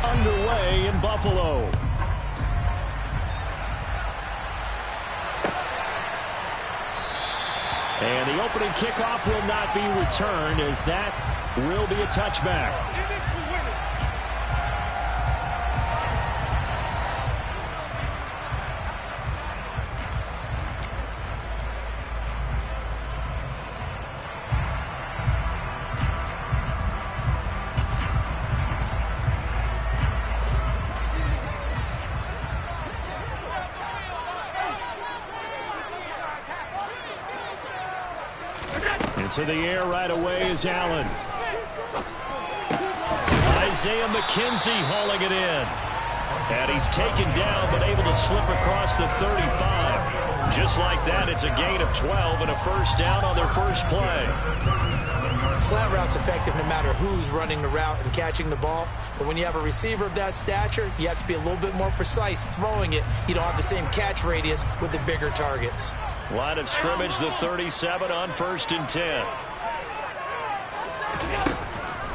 are underway in Buffalo. And the opening kickoff will not be returned, as that will be a touchback. To the air right away is Allen. Isaiah McKenzie hauling it in. And he's taken down, but able to slip across the 35. Just like that, it's a gain of 12 and a first down on their first play. Slant route's effective no matter who's running the route and catching the ball. But when you have a receiver of that stature, you have to be a little bit more precise throwing it. You don't have the same catch radius with the bigger targets. Line of scrimmage, the 37 on 1st and 10.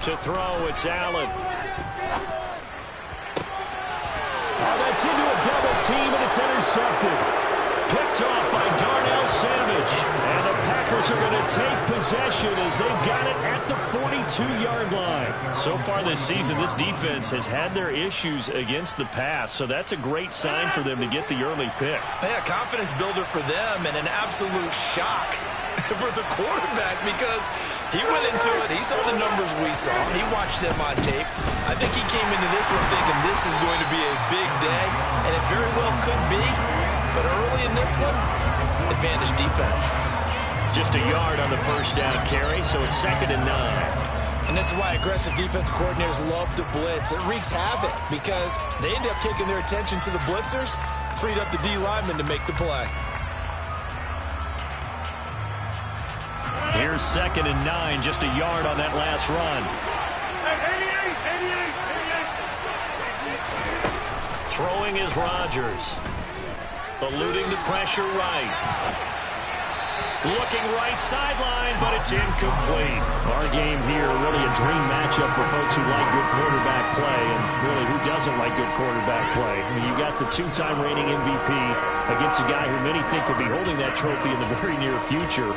To throw, it's Allen. Oh, that's into a double team, and it's intercepted. Picked off by Darnell Savage. And the Packers are going to take possession as they've got it at the 42-yard line. So far this season, this defense has had their issues against the pass, so that's a great sign for them to get the early pick. Yeah, confidence builder for them and an absolute shock for the quarterback because he went into it. He saw the numbers we saw. He watched them on tape. I think he came into this one thinking this is going to be a big day, and it very well could be. But early in this one, advantage defense. Just a yard on the first down carry, so it's 2nd and 9. And this is why aggressive defense coordinators love to blitz. It wreaks havoc because they end up taking their attention to the blitzers, freed up the D lineman to make the play. Here's 2nd and 9, just a yard on that last run. Throwing is Rodgers. Eluding the pressure right. Looking right sideline, but it's incomplete. Our game here, really a dream matchup for folks who like good quarterback play, and really who doesn't like good quarterback play. I mean, you got the 2-time reigning MVP against a guy who many think will be holding that trophy in the very near future.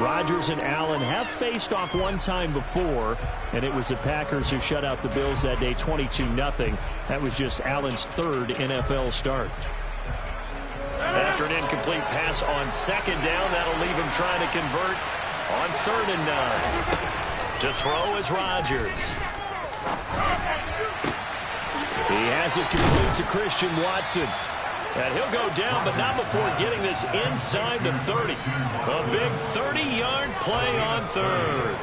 Rodgers and Allen have faced off one time before, and it was the Packers who shut out the Bills that day 22-0. That was just Allen's 3rd NFL start. After an incomplete pass on 2nd down, that'll leave him trying to convert on 3rd and 9. To throw is Rodgers. He has it complete to Christian Watson. And he'll go down, but not before getting this inside the 30. A big 30-yard play on 3rd.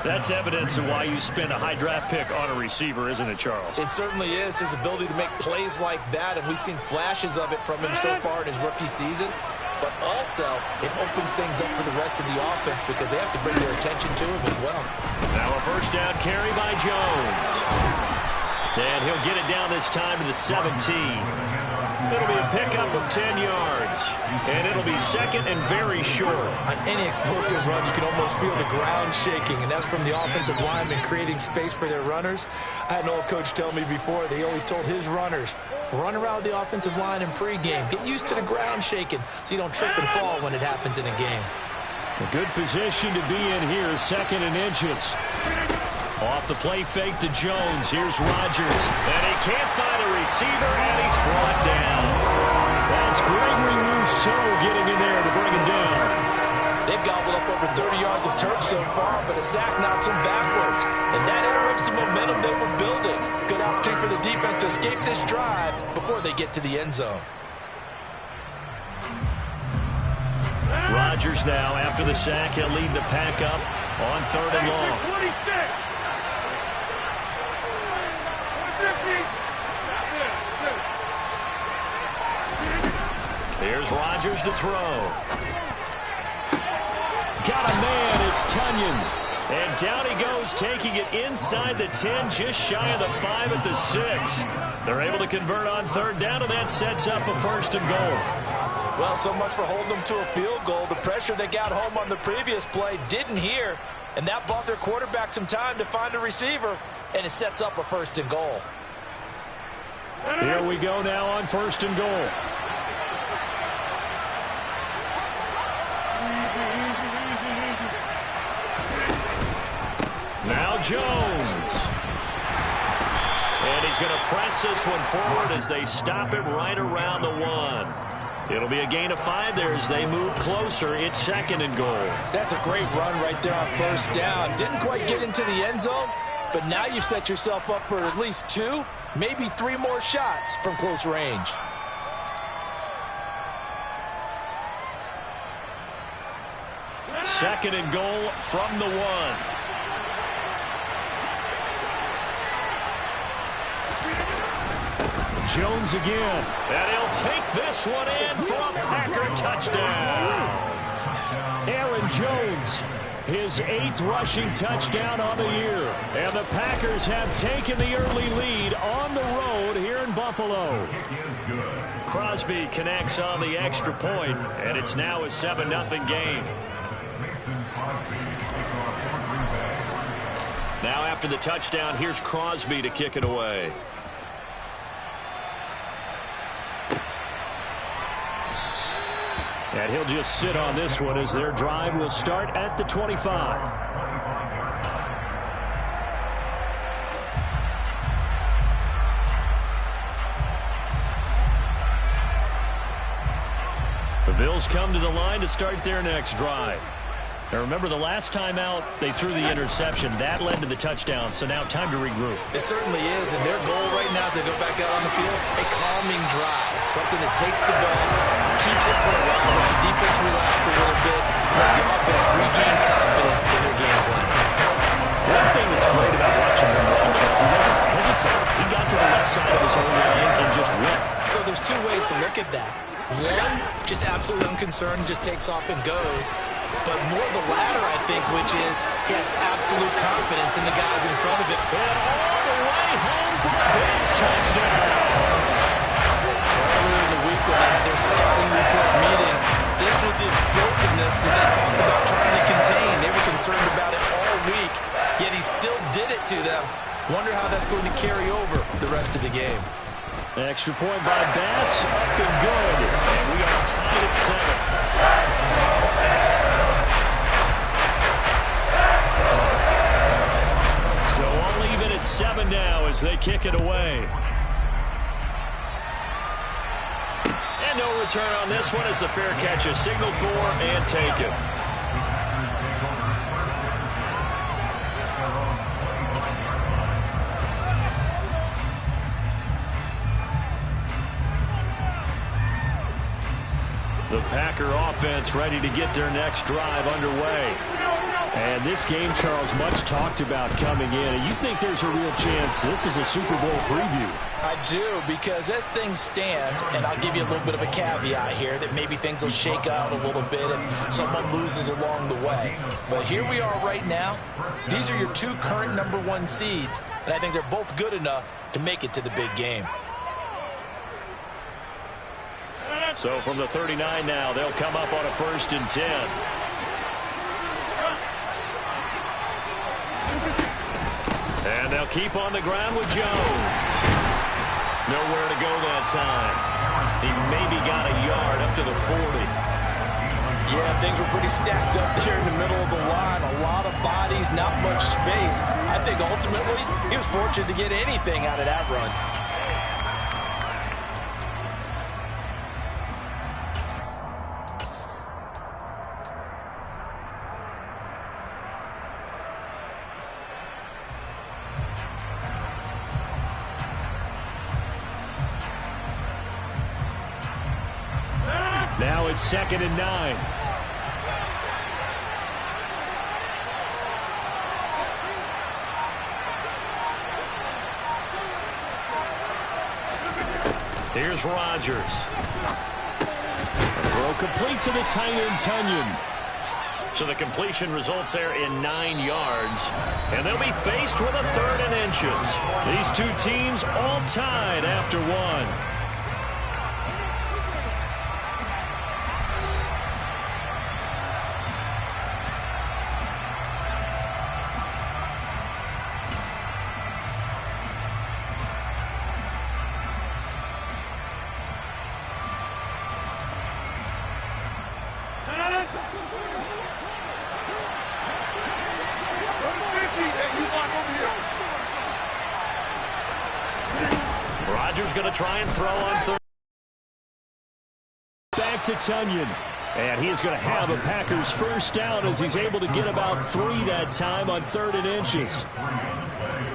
That's evidence of why you spend a high draft pick on a receiver, isn't it, Charles? It certainly is. His ability to make plays like that, and we've seen flashes of it from him so far in his rookie season. But also, it opens things up for the rest of the offense because they have to bring their attention to him as well. Now a first down carry by Jones. And he'll get it down this time to the 17. It'll be a pickup of 10 yards. And it'll be 2nd and very short. On any explosive run, you can almost feel the ground shaking, and that's from the offensive linemen creating space for their runners. I had an old coach tell me before, they always told his runners, run around the offensive line in pregame. Get used to the ground shaking so you don't trip and fall when it happens in a game. A good position to be in here, 2nd and inches. Off the play fake to Jones. Here's Rodgers. And he can't find a receiver, and he's brought down. That's Gregory Rousseau getting in there to bring him down. They've gobbled up over 30 yards of turf so far, but a sack knocks them backwards. And that interrupts the momentum they were building. Good opportunity for the defense to escape this drive before they get to the end zone. Rodgers now, after the sack, he'll lead the pack up on 3rd and long. Here's Rodgers to throw. Got a man, it's Tunyon. And down he goes, taking it inside the 10, just shy of the 5 at the 6. They're able to convert on 3rd down, and that sets up a 1st and goal. Well, so much for holding them to a field goal. The pressure they got home on the previous play didn't hear, and that bought their quarterback some time to find a receiver, and it sets up a 1st and goal. Here we go now on 1st and goal. Now Jones. And he's going to press this one forward as they stop it right around the 1. It'll be a gain of 5 there as they move closer. It's 2nd and goal. That's a great run right there on 1st down. Didn't quite get into the end zone, but now you've set yourself up for at least 2, maybe 3 more shots from close range. Second and goal from the 1. Jones again. And he'll take this one in for a Packer touchdown. Aaron Jones, his 8th rushing touchdown on the year. And the Packers have taken the early lead on the road here in Buffalo. Crosby connects on the extra point, and it's now a 7-0 game. Now after the touchdown, here's Crosby to kick it away. And he'll just sit on this one as their drive will start at the 25. The Bills come to the line to start their next drive. Now remember, the last time out, they threw the interception. That led to the touchdown, so now time to regroup. It certainly is, and their goal right now as they go back out on the field, a calming drive, something that takes the ball, keeps it for a while, lets the defense relax a little bit, lets the offense regain confidence in their game plan. One thing that's great about watching him run, Charles, he doesn't hesitate. He got to the left side of his own line and just went. So there's 2 ways to look at that. One, just absolutely unconcerned, just takes off and goes. But more the latter, I think, which is he has absolute confidence in the guys in front of him. And all the way home for a Bills touchdown. Earlier in the week when they had their scouting report meeting, this was the explosiveness that they talked about trying to contain. They were concerned about it all week, yet he still did it to them. Wonder how that's going to carry over the rest of the game. Extra point by Bass, up and good. And we are tied at 7. So all even at 7 now as they kick it away. And no return on this one as the fair catch is signaled for and taken. The Packer offense ready to get their next drive underway. And this game, Charles, much talked about coming in. And you think there's a real chance this is a Super Bowl preview? I do, because as things stand, and I'll give you a little bit of a caveat here, that maybe things will shake out a little bit if someone loses along the way. But here we are right now. These are your 2 current #1 seeds, and I think they're both good enough to make it to the big game. So from the 39 now, they'll come up on a 1st and 10. And they'll keep on the ground with Jones. Nowhere to go that time. He maybe got a yard up to the 40. Yeah, things were pretty stacked up there in the middle of the line. A lot of bodies, not much space. I think ultimately he was fortunate to get anything out of that run. Now it's 2nd and 9. Here's Rodgers. A throw complete to the tight end, Tunyon. So the completion results there in 9 yards. And they'll be faced with a 3rd and inches. These 2 teams all tied after 1. Rodgers going to try and throw on third. Back to Tonyan. And he is going to have a Packers first down as he's able to get about 3 that time on 3rd and inches.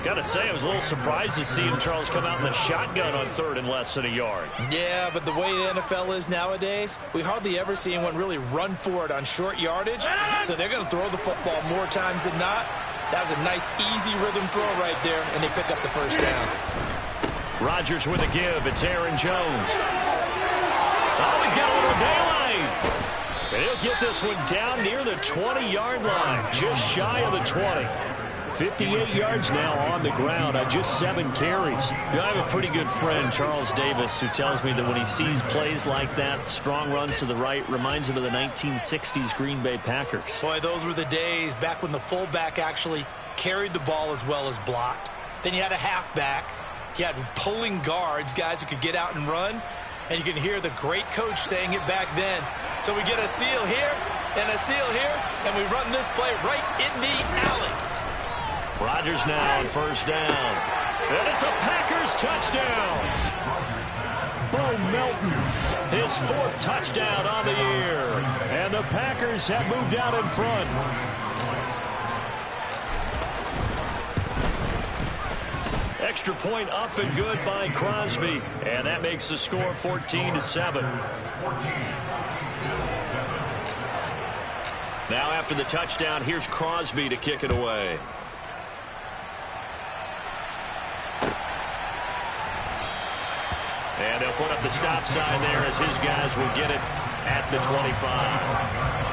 Got to say, I was a little surprised to see him, Charles, come out in the shotgun on 3rd and less than a yard. Yeah, but the way the NFL is nowadays, we hardly ever see anyone really run for it on short yardage. So they're going to throw the football more times than not. That was a nice, easy rhythm throw right there, and they pick up the first down. Rodgers with a give. It's Aaron Jones. Oh, he's got a little daylight. And he'll get this one down near the 20-yard line, just shy of the 20. 58 yards now on the ground on just 7 carries. You know, I have a pretty good friend, Charles Davis, who tells me that when he sees plays like that, strong runs to the right, reminds him of the 1960s Green Bay Packers. Boy, those were the days back when the fullback actually carried the ball as well as blocked. Then you had a halfback. You had pulling guards, guys who could get out and run. And you can hear the great coach saying it back then. So we get a seal here and a seal here, and we run this play right in the alley. Rodgers now on first down. And it's a Packers touchdown. Bo Melton, his 4th touchdown on the year. And the Packers have moved out in front. Extra point up and good by Crosby. And that makes the score 14-7. Now after the touchdown, here's Crosby to kick it away. And they'll put up the stop sign there as his guys will get it at the 25.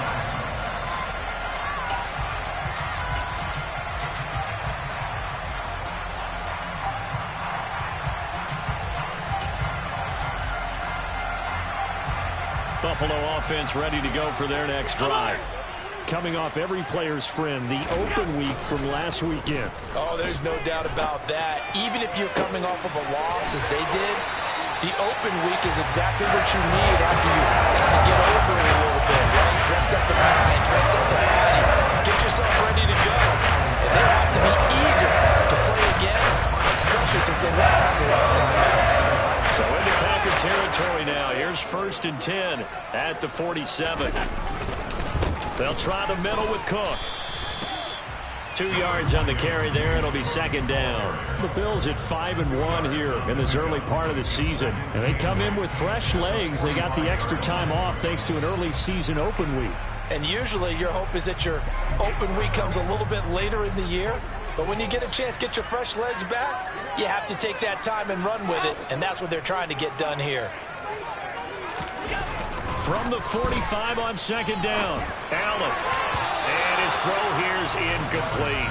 Buffalo offense ready to go for their next drive. Coming off every player's friend, the open week from last weekend. Oh, there's no doubt about that. Even if you're coming off of a loss as they did, the open week is exactly what you need after you kind of get over it a little bit, right? Rest up the mind, rest up the body, get yourself ready to go. And they have to be eager to play again, especially since they lost the last time out. So into Packer territory now. Here's 1st and 10 at the 47. They'll try the middle with Cook. 2 yards on the carry there. It'll be 2nd down. The Bills at 5-1 here in this early part of the season. And they come in with fresh legs. They got the extra time off thanks to an early season open week. And usually your hope is that your open week comes a little bit later in the year. But when you get a chance to get your fresh legs back, you have to take that time and run with it. And that's what they're trying to get done here. From the 45 on 2nd down, Allen. And his throw here's incomplete.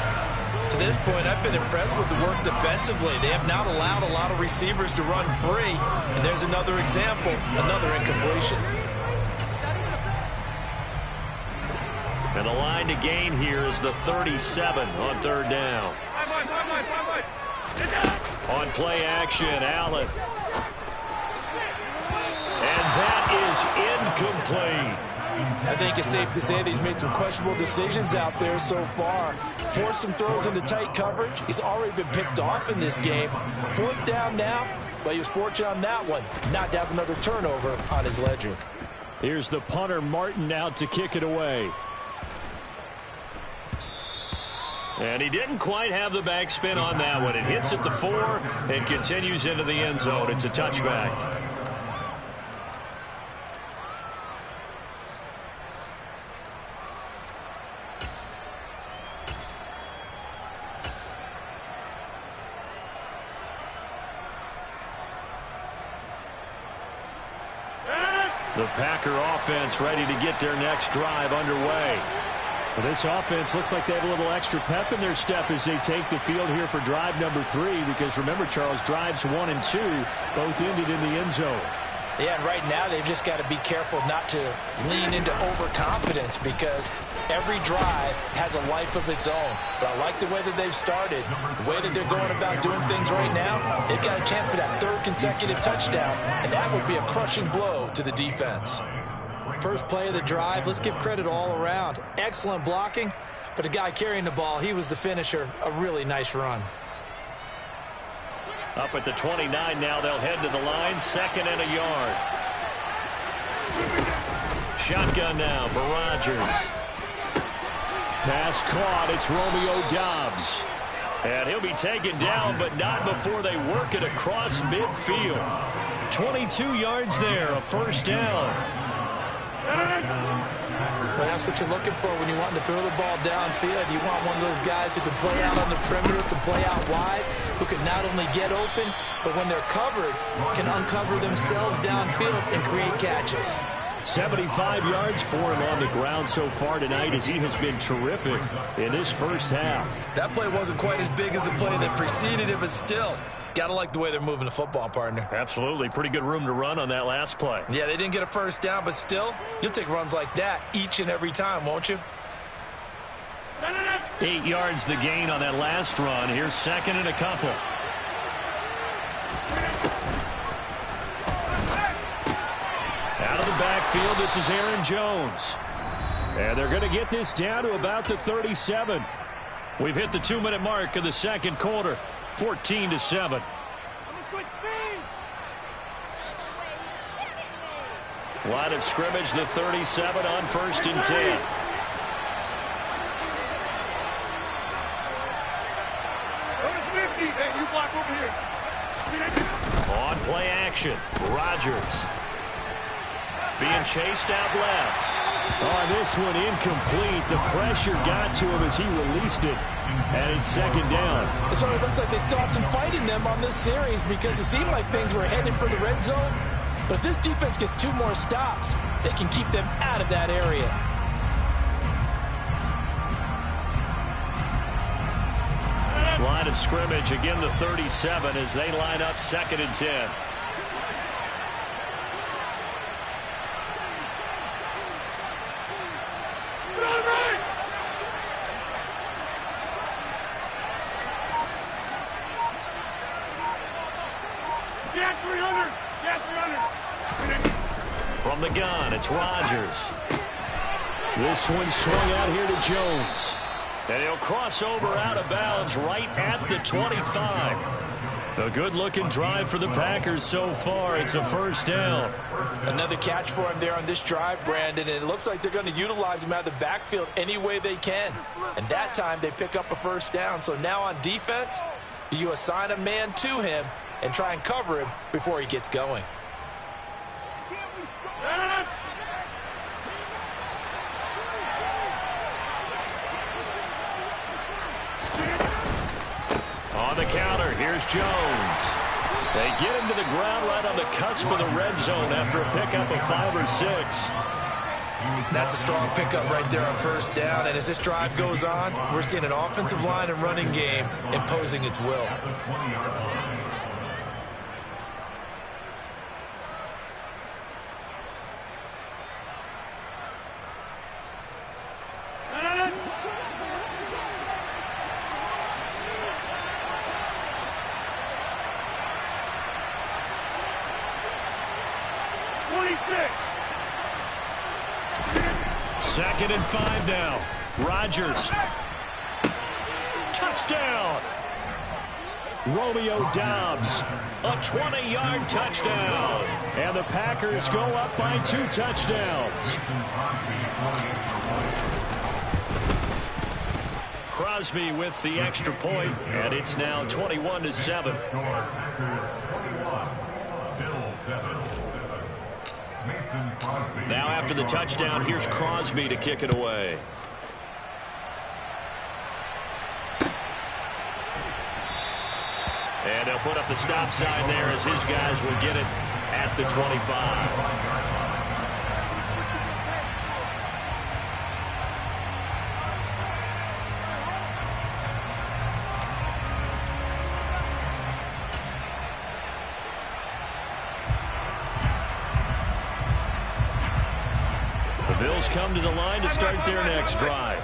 To this point, I've been impressed with the work defensively. They have not allowed a lot of receivers to run free. And there's another example, another incompletion. And the line to gain here is the 37 on 3rd down. On play action, Allen. And that is incomplete. I think it's safe to say that he's made some questionable decisions out there so far. Forced some throws into tight coverage. He's already been picked off in this game. 4th down now, but he was fortunate on that one not to have another turnover on his ledger. Here's the punter, Martin, out to kick it away. And he didn't quite have the backspin on that one. It hits at the 4 and continues into the end zone. It's a touchback. The Packer offense ready to get their next drive underway. Well, this offense looks like they have a little extra pep in their step as they take the field here for drive number 3, because remember, Charles, drives 1 and 2 both ended in the end zone. Yeah, and right now they've just got to be careful not to lean into overconfidence, because every drive has a life of its own. But I like the way that they've started, the way that they're going about doing things right now. They've got a chance for that 3rd consecutive touchdown, and that would be a crushing blow to the defense. First play of the drive, let's give credit all around. Excellent blocking, but the guy carrying the ball, he was the finisher. A really nice run. Up at the 29 now, they'll head to the line, 2nd and a yard. Shotgun now for Rodgers. Pass caught, it's Romeo Doubs. And he'll be taken down, but not before they work it across midfield. 22 yards there, a first down. Well, that's what you're looking for when you want to throw the ball downfield. You want one of those guys who can play out on the perimeter, can play out wide, who can not only get open, but when they're covered, can uncover themselves downfield and create catches. 75 yards for him on the ground so far tonight as he has been terrific in this first half. That play wasn't quite as big as the play that preceded it, but still, gotta like the way they're moving the football, partner. Absolutely. Pretty good room to run on that last play. Yeah, they didn't get a first down, but still, you'll take runs like that each and every time, won't you? 8 yards the gain on that last run. Here's 2nd and a couple. Out of the backfield, this is Aaron Jones. And they're going to get this down to about the 37. We've hit the 2-minute mark of the second quarter. 14-7. Line of scrimmage, the 37 on 1st and 10. Hey, you block over here. On play action, Rodgers. Being chased out left. Oh, this one incomplete. The pressure got to him as he released it. And it's 2nd down. So it looks like they still have some fight in them on this series because it seemed like things were headed for the red zone. But if this defense gets 2 more stops, they can keep them out of that area. Line of scrimmage, again the 37 as they line up 2nd and 10. From the gun, it's Rodgers. This one swung out here to Jones. And he'll cross over out of bounds right at the 25. A good-looking drive for the Packers so far. It's a first down. Another catch for him there on this drive, Brandon, and it looks like they're going to utilize him out of the backfield any way they can. And that time they pick up a first down. So now on defense, do you assign a man to him and try and cover him before he gets going? On the counter, here's Jones. They get him to the ground right on the cusp of the red zone after a pickup of 5 or 6. That's a strong pickup right there on first down. And as this drive goes on, we're seeing an offensive line and running game imposing its will. Second and 5 now. Rodgers. Touchdown. Romeo Doubs. A 20-yard touchdown. And the Packers go up by 2 touchdowns. Crosby with the extra point, and it's now 21-7. Now after the touchdown, here's Crosby to kick it away. And he'll put up the stop sign there as his guys will get it at the 25. Bills come to the line to start their next drive.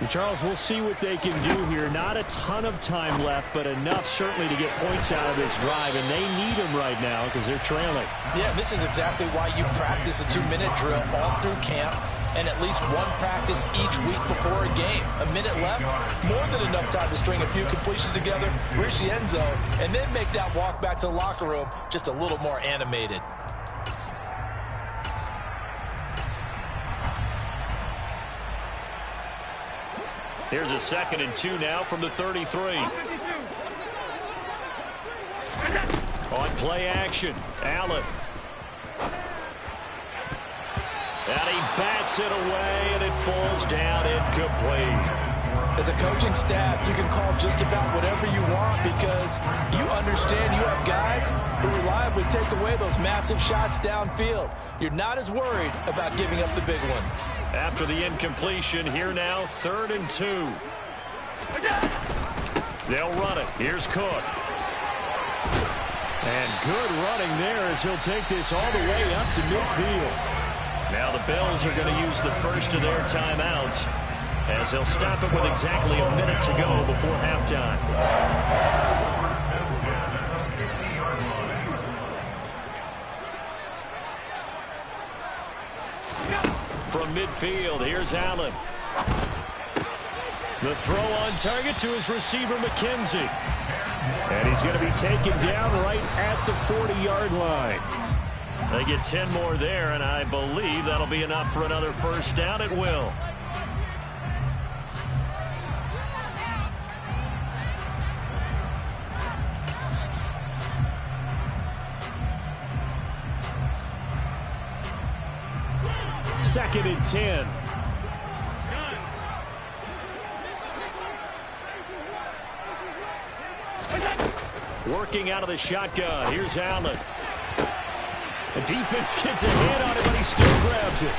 Charles, we'll see what they can do here. Not a ton of time left, but enough certainly to get points out of this drive, and they need them right now because they're trailing. Yeah, this is exactly why you practice a 2-minute drill all through camp and at least one practice each week before a game. A minute left, more than enough time to string a few completions together, reach the end zone, and then make that walk back to the locker room just a little more animated. Here's a 2nd and 2 now from the 33. On play action, Allen. And he bats it away, and it falls down incomplete. As a coaching staff, you can call just about whatever you want because you understand you have guys who reliably take away those massive shots downfield. You're not as worried about giving up the big one. After the incompletion, here now, 3rd and 2. They'll run it. Here's Cook. And good running there as he'll take this all the way up to midfield. Now the Bills are going to use the first of their timeouts as they'll stop it with exactly a minute to go before halftime. From midfield, here's Allen. The throw on target to his receiver, McKenzie. And he's going to be taken down right at the 40-yard line. They get 10 more there, and I believe that'll be enough for another first down. It will. Second and 10. Working out of the shotgun. Here's Allen. The defense gets a hand on it, but he still grabs it.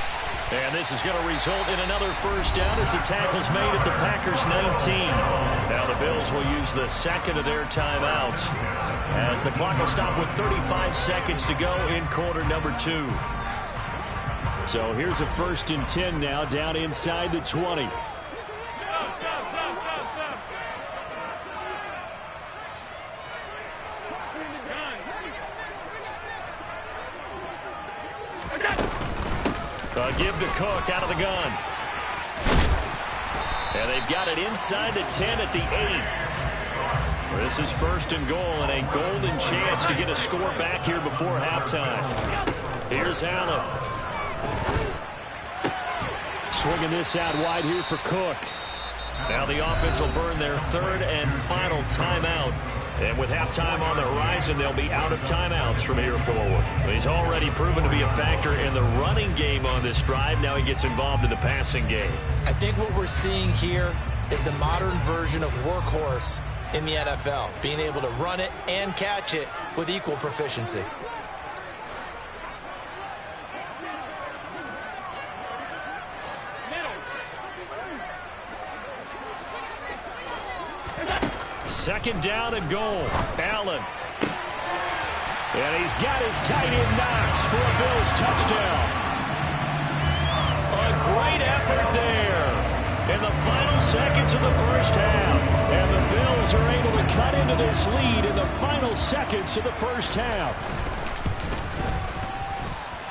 And this is going to result in another first down as the tackle's made at the Packers' 19. Now the Bills will use the 2nd of their timeouts as the clock will stop with 35 seconds to go in quarter number 2. So here's a 1st and 10 now down inside the 20. Give to Cook out of the gun. And they've got it inside the 10 at the 8. This is 1st and goal and a golden chance to get a score back here before halftime. Here's Allen. Swinging this out wide here for Cook. Now the offense will burn their 3rd and final timeout. And with halftime on the horizon, they'll be out of timeouts from here forward. He's already proven to be a factor in the running game on this drive. Now he gets involved in the passing game. I think what we're seeing here is the modern version of workhorse in the NFL, being able to run it and catch it with equal proficiency. Second down and goal. Allen. And he's got his tight end Knox for a Bills touchdown. A great effort there in the final seconds of the first half. And the Bills are able to cut into this lead in the final seconds of the first half.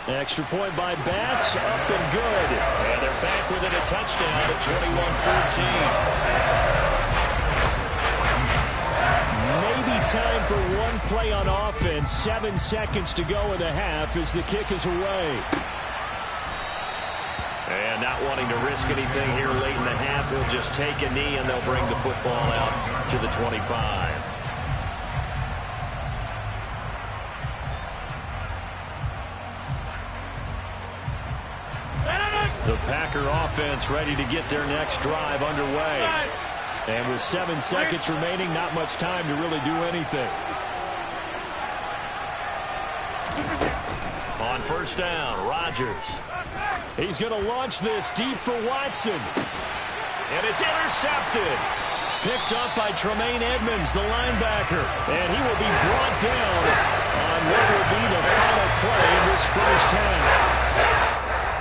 Extra point by Bass, up and good. And they're back within a touchdown at 21-14. Maybe time for one play on offense. 7 seconds to go in the half as the kick is away. And not wanting to risk anything here late in the half, he'll just take a knee and they'll bring the football out to the 25. The Packer offense ready to get their next drive underway. And with 7 seconds remaining, not much time to really do anything. On first down, Rodgers. He's going to launch this deep for Watson. And it's intercepted. Picked up by Tremaine Edmonds, the linebacker. And he will be brought down on what will be the final play in this first half.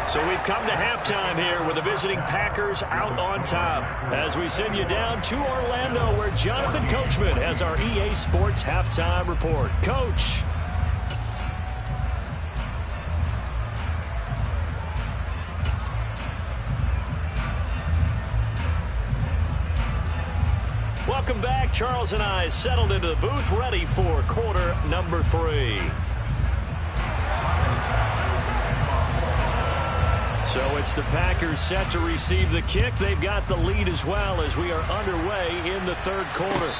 So we've come to halftime here with the visiting Packers out on top. As we send you down to Orlando, where Jonathan Coachman has our EA Sports halftime report. Coach. Welcome back. Charles and I settled into the booth, ready for quarter number 3. So it's the Packers set to receive the kick. They've got the lead as well as we are underway in the third quarter.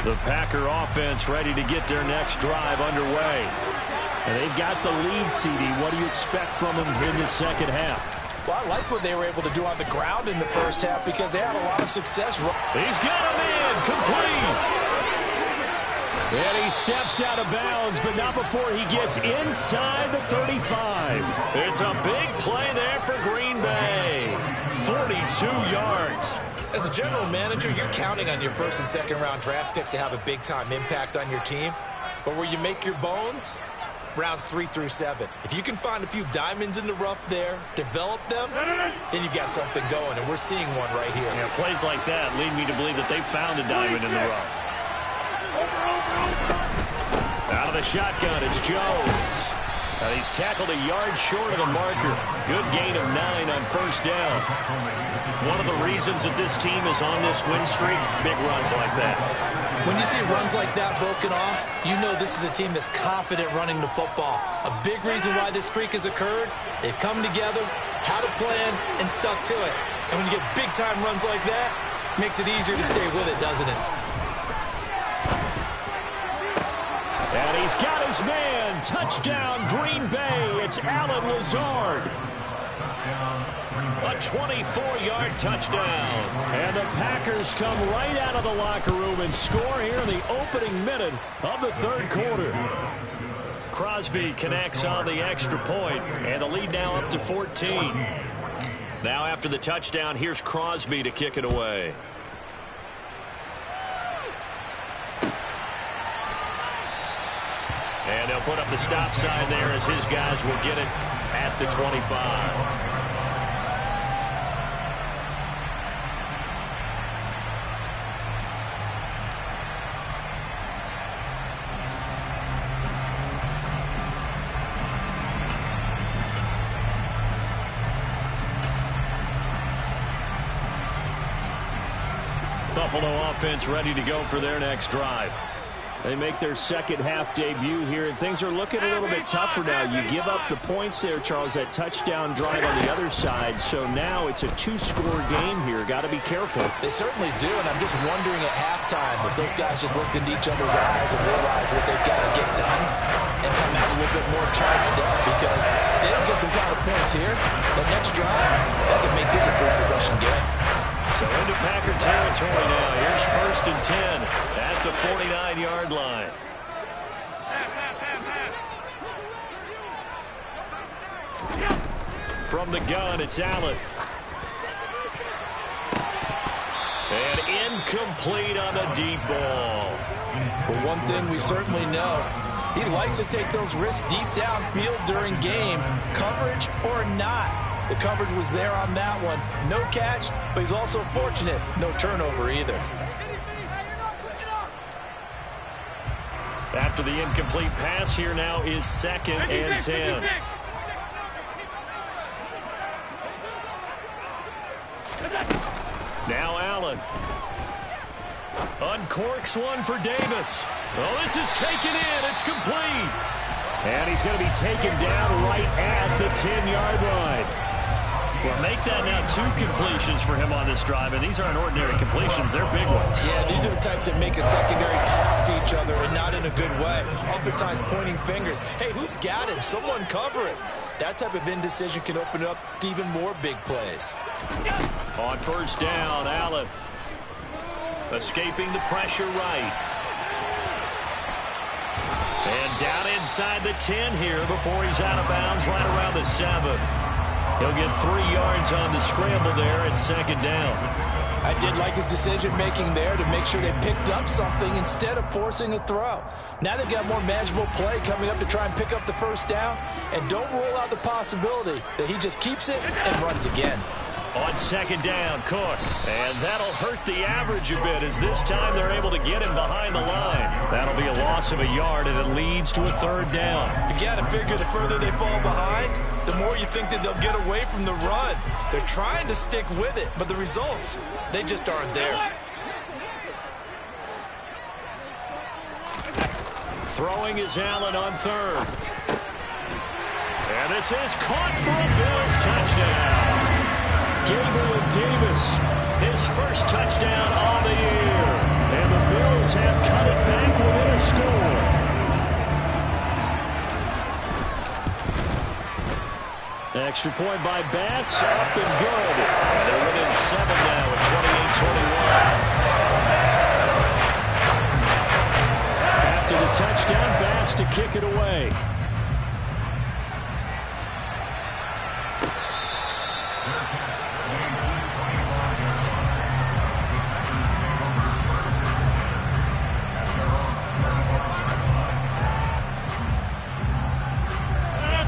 The Packer offense ready to get their next drive underway. And they've got the lead, CD. What do you expect from them in the second half? Well, I like what they were able to do on the ground in the first half because they had a lot of success. He's got a man complete. And he steps out of bounds, but not before he gets inside the 35. It's a big play there for Green Bay. 42 yards. As a general manager, you're counting on your first and second round draft picks to have a big-time impact on your team. But where you make your bones, rounds 3 through 7. If you can find a few diamonds in the rough there, develop them, then you've got something going, and we're seeing one right here. Yeah, plays like that lead me to believe that they found a diamond in the rough. Out of the shotgun, it's Jones. He's tackled a yard short of the marker. Good gain of 9 on first down. One of the reasons that this team is on this win streak, big runs like that. When you see runs like that broken off, you know this is a team that's confident running the football. A big reason why this streak has occurred, they've come together, had a plan, and stuck to it. And when you get big-time runs like that, it makes it easier to stay with it, doesn't it? And he's got his man. Touchdown, Green Bay. It's Allen Lazard. A 24-yard touchdown. And the Packers come right out of the locker room and score here in the opening minute of the third quarter. Crosby connects on the extra point, and the lead now up to 14. Now after the touchdown, here's Crosby to kick it away. And they'll put up the stop sign there as his guys will get it at the 25. Buffalo offense ready to go for their next drive. They make their second half debut here, and things are looking a little bit tougher now. You give up the points there, Charles, that touchdown drive on the other side. So now it's a 2-score game here. Got to be careful. They certainly do, and I'm just wondering at halftime if those guys just looked into each other's eyes and realize what they've got to get done and come out a little bit more charged up, because if they don't get some kind of points here, the next drive, that could make this a 3-possession game. So into Packer territory now. Here's 1st and 10 at the 49-yard line. From the gun, it's Allen. And incomplete on the deep ball. But one thing we certainly know, he likes to take those risks deep downfield during games, coverage or not. The coverage was there on that one. No catch, but he's also fortunate. No turnover either. After the incomplete pass, here now is 2nd and 10. Now Allen. Uncorks one for Davis. Oh, this is taken in. It's complete. And he's going to be taken down right at the 10-yard line. Well, make that now 2 completions for him on this drive, and these aren't ordinary completions. They're big ones. Yeah, these are the types that make a secondary talk to each other, and not in a good way. Oftentimes pointing fingers. Hey, who's got him? Someone cover it. That type of indecision can open up to even more big plays. On first down, Allen escaping the pressure right. Down inside the 10 here before he's out of bounds right around the 7. He'll get 3 yards on the scramble there at second down. I did like his decision-making there to make sure they picked up something instead of forcing a throw. Now they've got more manageable play coming up to try and pick up the first down. And don't rule out the possibility that he just keeps it and runs again. On second down, Cook. And that'll hurt the average a bit as this time they're able to get him behind the line. That'll be a loss of a yard, and it leads to a third down. You've got to figure the further they fall behind, the more you think that they'll get away from the run. They're trying to stick with it, but the results, they just aren't there. Throwing is Allen on third. And this is caught for a Bills touchdown. Gabriel Davis, his first touchdown on the year. And the Bills have cut it back within a score. Extra point by Bass, up and good. And they're within 7 now at 28-21. After the touchdown, Bass to kick it away.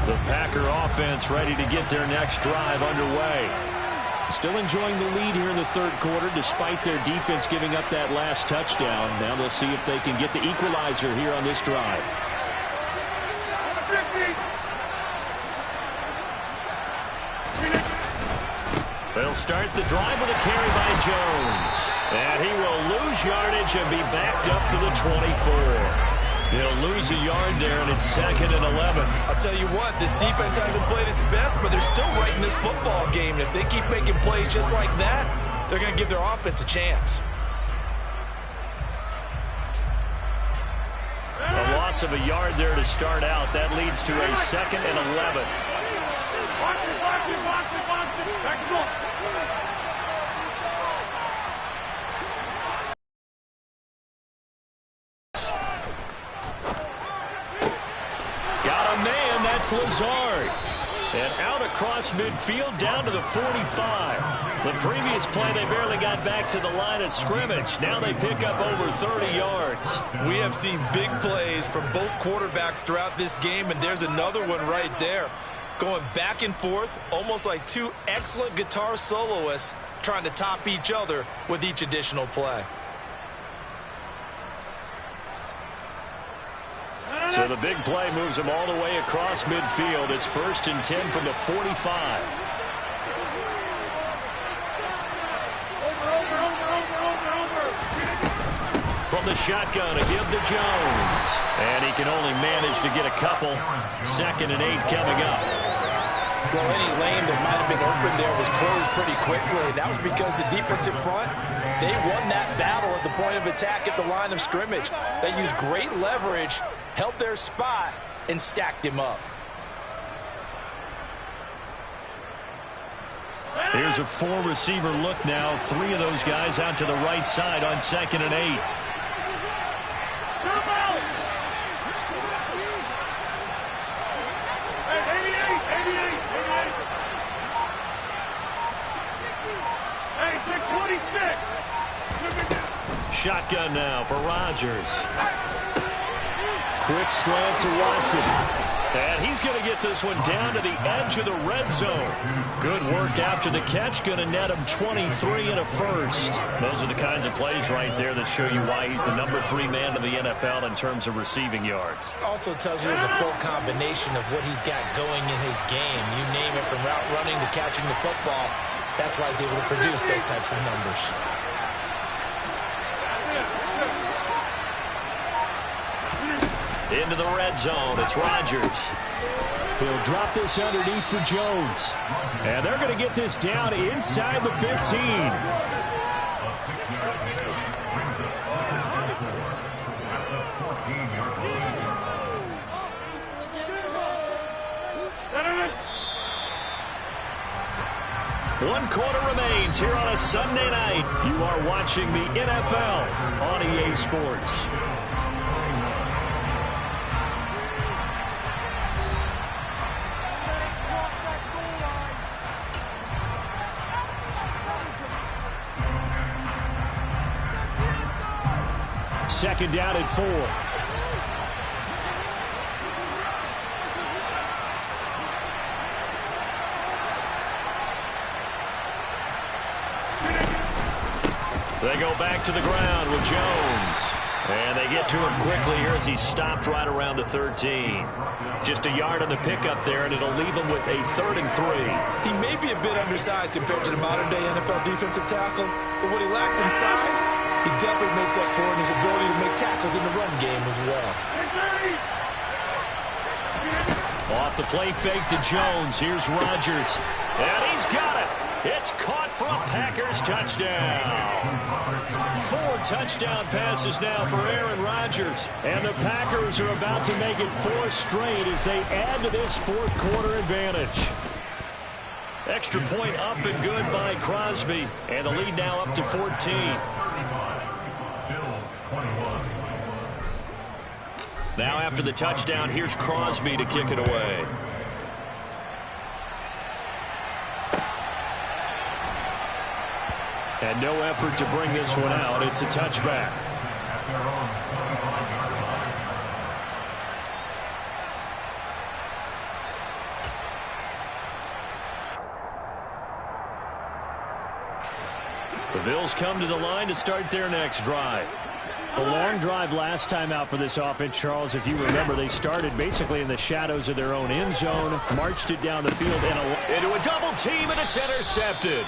The Packer offense ready to get their next drive underway. Still enjoying the lead here in the third quarter despite their defense giving up that last touchdown. Now they'll see if they can get the equalizer here on this drive. They'll start the drive with a carry by Jones. And he will lose yardage and be backed up to the 24. He'll lose a yard there, and it's 2nd and 11. I'll tell you what, this defense hasn't played its best, but they're still right in this football game. And if they keep making plays just like that, they're going to give their offense a chance. A loss of a yard there to start out. That leads to a 2nd and 11. That's Lazard. And out across midfield down to the 45. The previous play, they barely got back to the line of scrimmage. Now they pick up over 30 yards. We have seen big plays from both quarterbacks throughout this game, and there's another one right there. Going back and forth, almost like two excellent guitar soloists trying to top each other with each additional play. So the big play moves them all the way across midfield. It's 1st and 10 from the 45. From the shotgun, a give to Jones. And he can only manage to get a couple. 2nd and 8 coming up. Well, any lane that might have been open there was closed pretty quickly. That was because the defensive front, they won that battle at the point of attack at the line of scrimmage. They used great leverage, held their spot, and stacked him up. Here's a 4-receiver look now. 3 of those guys out to the right side on 2nd and 8. Shotgun now for Rodgers. Quick slant to Watson. And he's going to get this one down to the edge of the red zone. Good work after the catch. Going to net him 23 and a first. Those are the kinds of plays right there that show you why he's the number 3 man in the NFL in terms of receiving yards. Also tells you there's a full combination of what he's got going in his game. You name it, from route running to catching the football. That's why he's able to produce those types of numbers. Into the red zone, it's Rodgers. He'll drop this underneath for Jones. And they're going to get this down inside the 15. One quarter remains here on a Sunday night. You are watching the NFL on EA Sports. second down and 4. They go back to the ground with Jones. And they get to him quickly here as he's stopped right around the 13. Just a yard on the pickup there, and it'll leave him with a 3rd and 3. He may be a bit undersized compared to the modern-day NFL defensive tackle, but what he lacks in size, he definitely makes up for in his ability to make tackles in the run game as well. Off the play fake to Jones. Here's Rodgers. And he's got it. It's caught for a Packers touchdown. 4 touchdown passes now for Aaron Rodgers. And the Packers are about to make it 4 straight as they add to this fourth-quarter advantage. Extra point up and good by Crosby. And the lead now up to 14. Now after the touchdown, here's Crosby to kick it away. And no effort to bring this one out. It's a touchback. The Bills come to the line to start their next drive. A long drive last time out for this offense, Charles. If you remember, they started basically in the shadows of their own end zone, marched it down the field into a double team, and it's intercepted.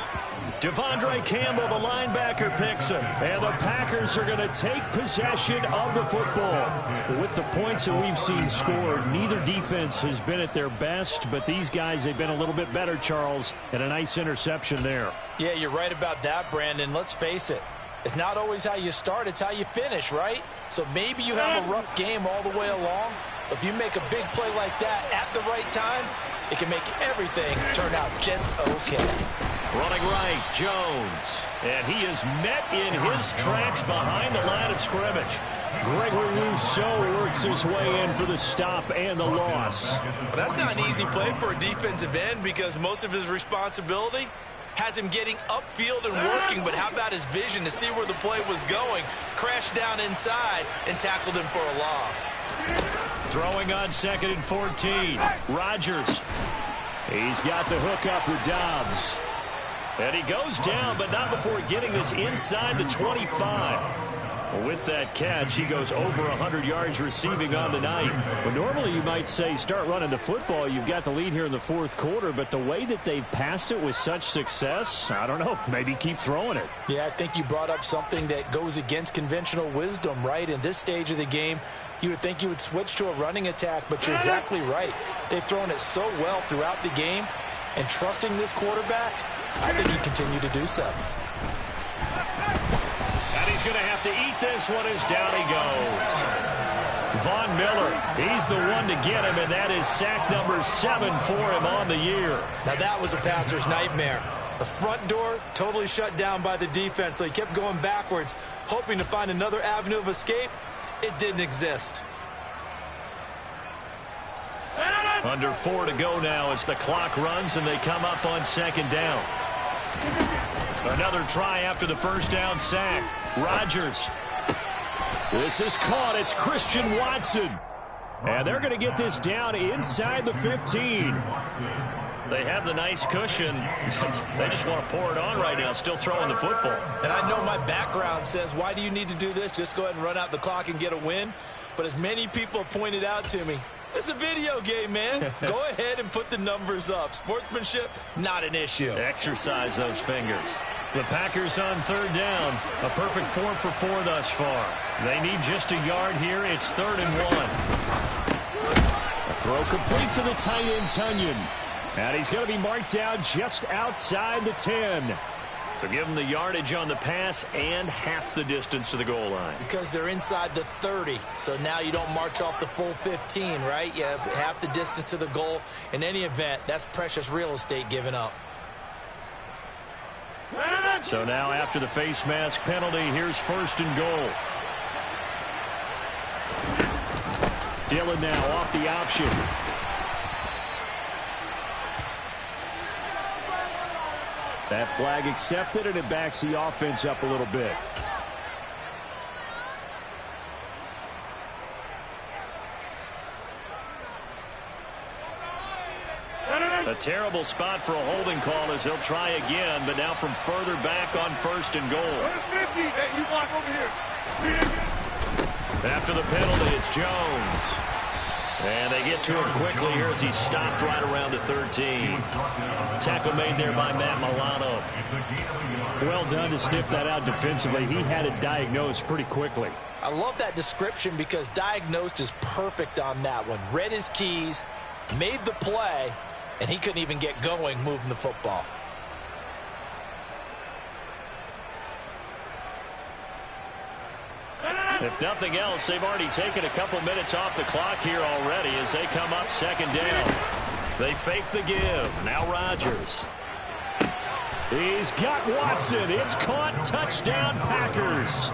Devondre Campbell, the linebacker, picks him. And the Packers are going to take possession of the football. With the points that we've seen scored, neither defense has been at their best, but these guys, they've been a little bit better, Charles, and a nice interception there. Yeah, you're right about that, Brandon. Let's face it. It's not always how you start, it's how you finish, right? So maybe you have a rough game all the way along. If you make a big play like that at the right time, it can make everything turn out just okay. Running right, Jones. And he is met in his tracks behind the line of scrimmage. Gregory Rousseau works his way in for the stop and the loss. Well, that's not an easy play for a defensive end because most of his responsibility has him getting upfield and working, but how about his vision to see where the play was going, crashed down inside, and tackled him for a loss. Throwing on 2nd and 14. Rodgers. He's got the hook up with Dobbs. And he goes down, but not before getting this inside the 25. With that catch, he goes over 100 yards receiving on the night. Well, normally you might say start running the football. You've got the lead here in the fourth quarter, but the way that they've passed it with such success, I don't know, maybe keep throwing it. Yeah, I think you brought up something that goes against conventional wisdom, right? In this stage of the game, you would think you would switch to a running attack, but you're exactly right. They've thrown it so well throughout the game, and trusting this quarterback, I think he continue to do so. And he's going to have to eat this one as down he goes. Von Miller, he's the one to get him, and that is sack number 7 for him on the year. Now that was a passer's nightmare. The front door totally shut down by the defense, so he kept going backwards, hoping to find another avenue of escape. It didn't exist. Under 4 to go now as the clock runs and they come up on 2nd down. Another try after the first down sack. Rodgers. This is caught. It's Christian Watson. And they're going to get this down inside the 15. They have the nice cushion. They just want to pour it on right now, still throwing the football. And I know my background says, why do you need to do this? Just go ahead and run out the clock and get a win. But as many people have pointed out to me, it's a video game, man. Go ahead and put the numbers up. Sportsmanship, not an issue. Exercise those fingers. The Packers on 3rd down. A perfect 4 for 4 thus far. They need just a yard here. It's 3rd and 1. A throw complete to the tight end, Tunyon. And he's going to be marked down just outside the 10. So give him the yardage on the pass and half the distance to the goal line. Because they're inside the 30, so now you don't march off the full 15, right? You have half the distance to the goal. In any event, that's precious real estate given up. So now after the face mask penalty, here's 1st and goal. Dillon now off the option. That flag accepted, and it backs the offense up a little bit. terrible spot for a holding call as he'll try again, but now from further back on 1st and goal. After the penalty, it's Jones. And they get to him quickly here as he's stopped right around the 13. Tackle made there by Matt Milano. Well done to sniff that out defensively. He had it diagnosed pretty quickly. I love that description because diagnosed is perfect on that one. Read his keys, made the play, and he couldn't even get going moving the football. If nothing else, they've already taken a couple minutes off the clock here already as they come up 2nd down. They fake the give. Now Rodgers. He's got Watson. It's caught. Touchdown, Packers.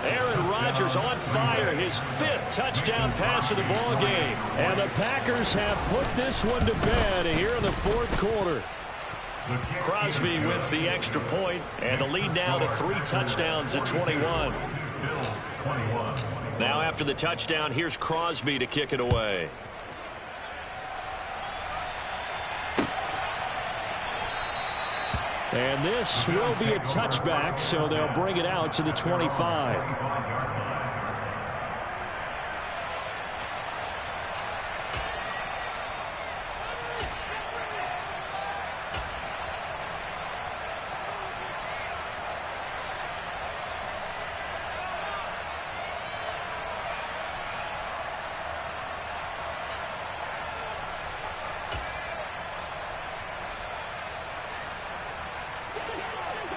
Aaron Rodgers on fire. His 5th touchdown pass of the ball game. And the Packers have put this one to bed here in the 4th quarter. Crosby with the extra point, and the lead now to 3 touchdowns at 21. Now after the touchdown, here's Crosby to kick it away. And this will be a touchback, so they'll bring it out to the 25.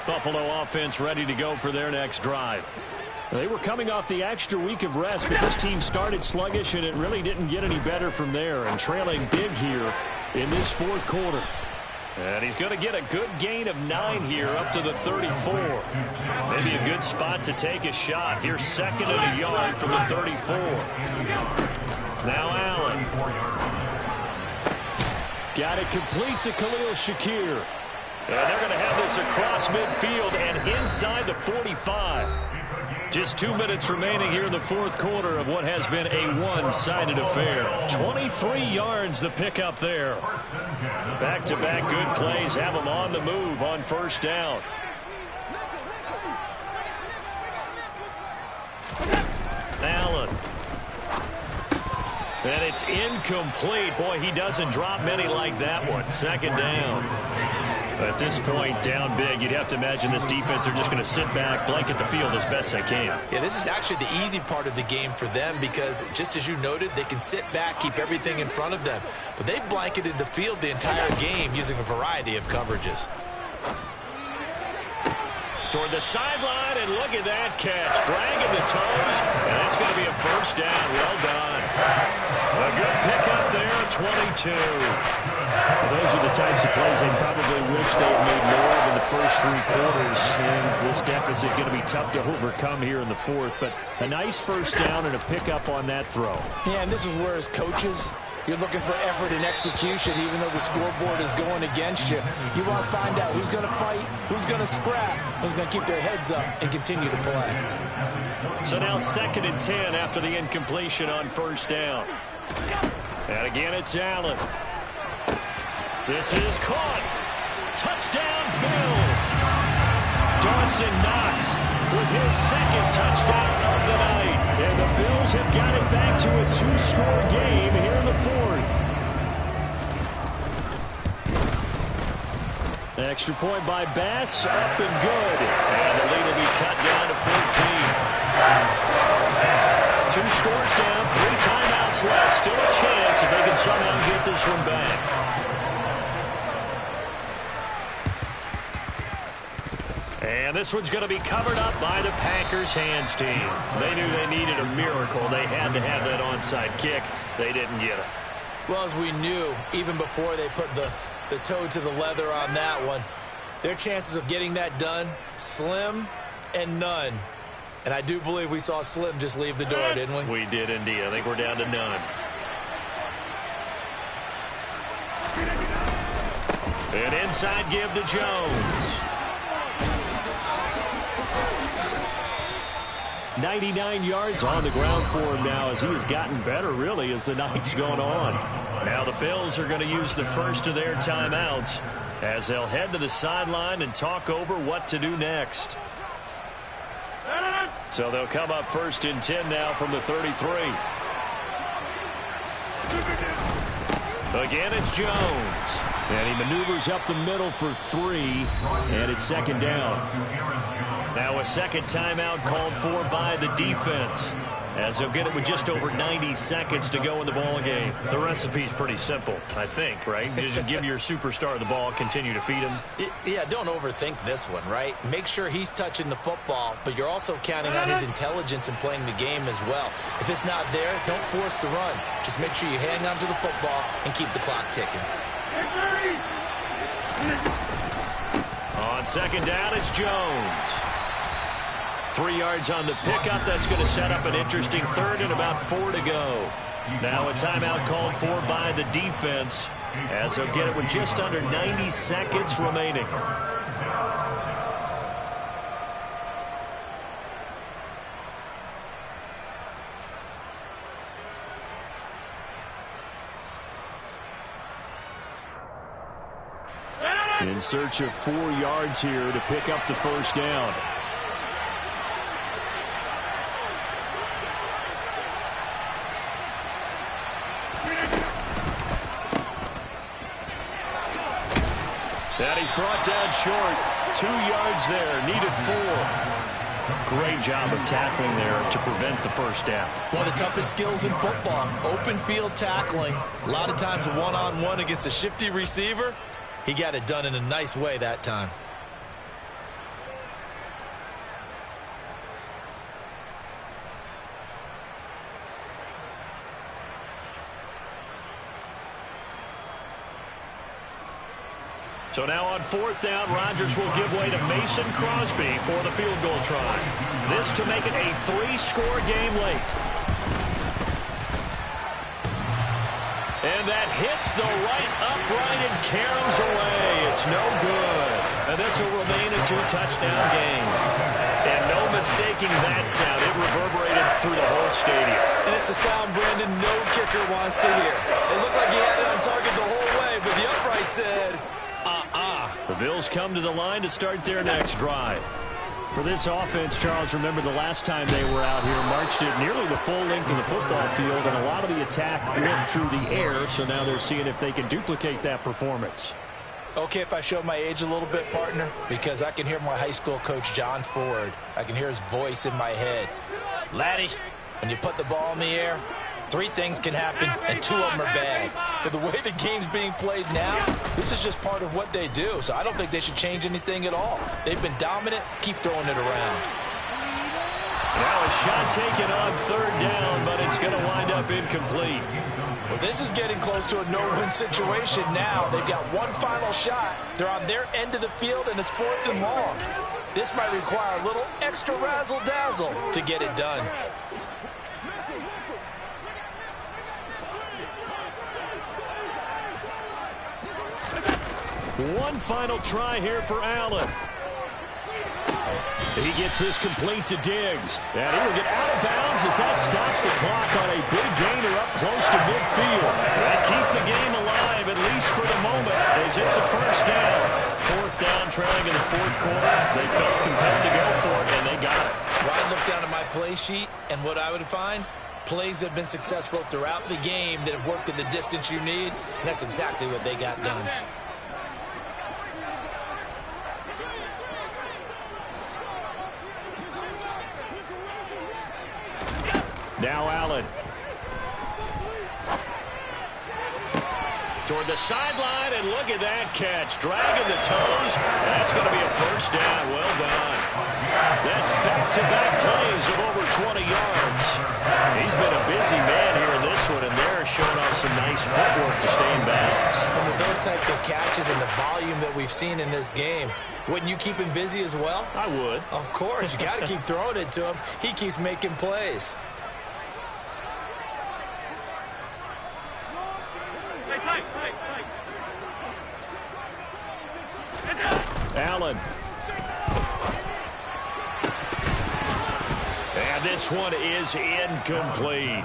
Buffalo offense ready to go for their next drive. They were coming off the extra week of rest, but this team started sluggish, and it really didn't get any better from there, and trailing big here in this 4th quarter. And he's going to get a good gain of 9 here up to the 34. Maybe a good spot to take a shot. Here's 2nd and a yard from the 34. Now Allen. Got it complete to Khalil Shakir. And they're going to have this across midfield and inside the 45. Just 2 minutes remaining here in the 4th quarter of what has been a one-sided affair. 23 yards the pickup there. Back-to-back good plays have them on the move on 1st down. Allen. And it's incomplete. Boy, he doesn't drop many like that one. 2nd down. At this point, down big, you'd have to imagine this defense are just going to sit back, blanket the field as best they can. Yeah, this is actually the easy part of the game for them because, just as you noted, they can sit back, keep everything in front of them. But they blanketed the field the entire game using a variety of coverages. Toward the sideline, and look at that catch. Dragging the toes, and that's going to be a 1st down. Well done. A good pickup there, 22. Well, those are the types of plays they probably wish they had made more of in the first 3 quarters. And this deficit going to be tough to overcome here in the 4th. But a nice 1st down and a pickup on that throw. Yeah, and this is where, as coaches, you're looking for effort and execution, even though the scoreboard is going against you. You want to find out who's going to fight, who's going to scrap, who's going to keep their heads up and continue to play. So now 2nd and 10 after the incompletion on 1st down. And again, it's Allen. This is caught. Touchdown, Bills. Dawson Knox with his 2nd touchdown of the night. And the Bills have got it back to a 2-score game here in the 4th. Extra point by Bass, up and good. And the lead will be cut down to 14. 2 scores down, 3 timeouts left. Still a chance if they can somehow get this one back. And this one's going to be covered up by the Packers hands team. They knew they needed a miracle. They had to have that onside kick. They didn't get it. Well, as we knew, even before they put the toe to the leather on that one, their chances of getting that done, slim and none. And I do believe we saw Slim just leave the door, didn't we? We did indeed. I think we're down to none. An inside give to Jones. 99 yards on the ground for him now as he has gotten better, really, as the night's gone on. Now the Bills are going to use the first of their timeouts as they'll head to the sideline and talk over what to do next. So they'll come up 1st and 10 now from the 33. Again, it's Jones. And he maneuvers up the middle for 3, and it's 2nd down. Now a second timeout called for by the defense, as they'll get it with just over 90 seconds to go in the ball game. The recipe's pretty simple, I think, right? You just give your superstar the ball, continue to feed him. Yeah, don't overthink this one, right? Make sure he's touching the football, but you're also counting on his intelligence in playing the game as well. If it's not there, don't force the run. Just make sure you hang on to the football and keep the clock ticking. On 2nd down, it's Jones. 3 yards on the pickup. That's going to set up an interesting 3rd and about 4 to go. Now a timeout called for by the defense as they'll get it with just under 90 seconds remaining. In search of 4 yards here to pick up the 1st down. And he's brought down short. 2 yards there. Needed 4. Great job of tackling there to prevent the 1st down. One of the toughest skills in football, open field tackling. A lot of times one-on-one against a shifty receiver. He got it done in a nice way that time. So now on 4th down, Rodgers will give way to Mason Crosby for the field goal try. This to make it a 3-score game late. And that hits the right upright and caroms away. It's no good. And this will remain a 2-touchdown game. And no mistaking that sound. It reverberated through the whole stadium. And it's the sound Brandon no kicker wants to hear. It looked like he had it on target the whole way, but the upright said, The Bills come to the line to start their next drive. For this offense, Charles, remember the last time they were out here, marched it nearly the full length of the football field, and a lot of the attack went through the air, so now they're seeing if they can duplicate that performance. okay if I show my age a little bit, partner, because I can hear my high school coach, John Ford. I can hear his voice in my head. Laddie, when you put the ball in the air, 3 things can happen, and 2 of them are bad. But the way the game's being played now, this is just part of what they do. So I don't think they should change anything at all. They've been dominant. Keep throwing it around. Now a shot taken on 3rd down, but it's going to wind up incomplete. Well, this is getting close to a no-win situation now. They've got one final shot. They're on their end of the field, and it's 4th and long. This might require a little extra razzle-dazzle to get it done. One final try here for Allen. He gets this complete to Diggs. And he will get out of bounds as that stops the clock on a big gainer up close to midfield. They keep the game alive, at least for the moment, as it's a 1st down. 4th down, trailing in the 4th quarter. They felt compelled to go for it, and they got it. Well, I look down at my play sheet, and what I would find, plays have been successful throughout the game that have worked at the distance you need, and that's exactly what they got done. Now Allen. Toward the sideline, and look at that catch. Dragging the toes. That's going to be a 1st down. Well done. That's back-to-back plays of over 20 yards. He's been a busy man here in this one, and they're showing off some nice footwork to stay in bounds. And with those types of catches and the volume that we've seen in this game, wouldn't you keep him busy as well? I would. Of course. You got to keep throwing it to him. He keeps making plays. Allen. And And this one is incomplete.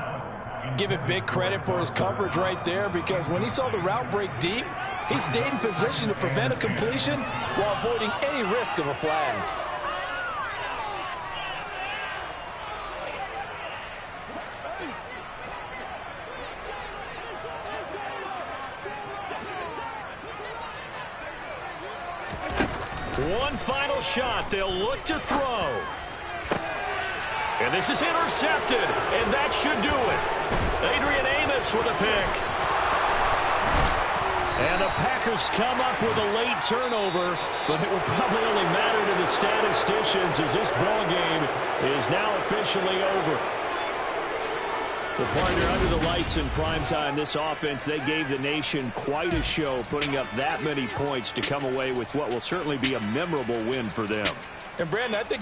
Give it big credit for his coverage right there, because when he saw the route break deep, he stayed in position to prevent a completion while avoiding any risk of a flag. One final shot. They'll look to throw. And this is intercepted, and that should do it. Adrian Amos with a pick. And the Packers come up with a late turnover, but it will probably only matter to the statisticians as this ball game is now officially over. The partner under the lights in primetime, this offense, they gave the nation quite a show, putting up that many points to come away with what will certainly be a memorable win for them. And Brandon, I think it's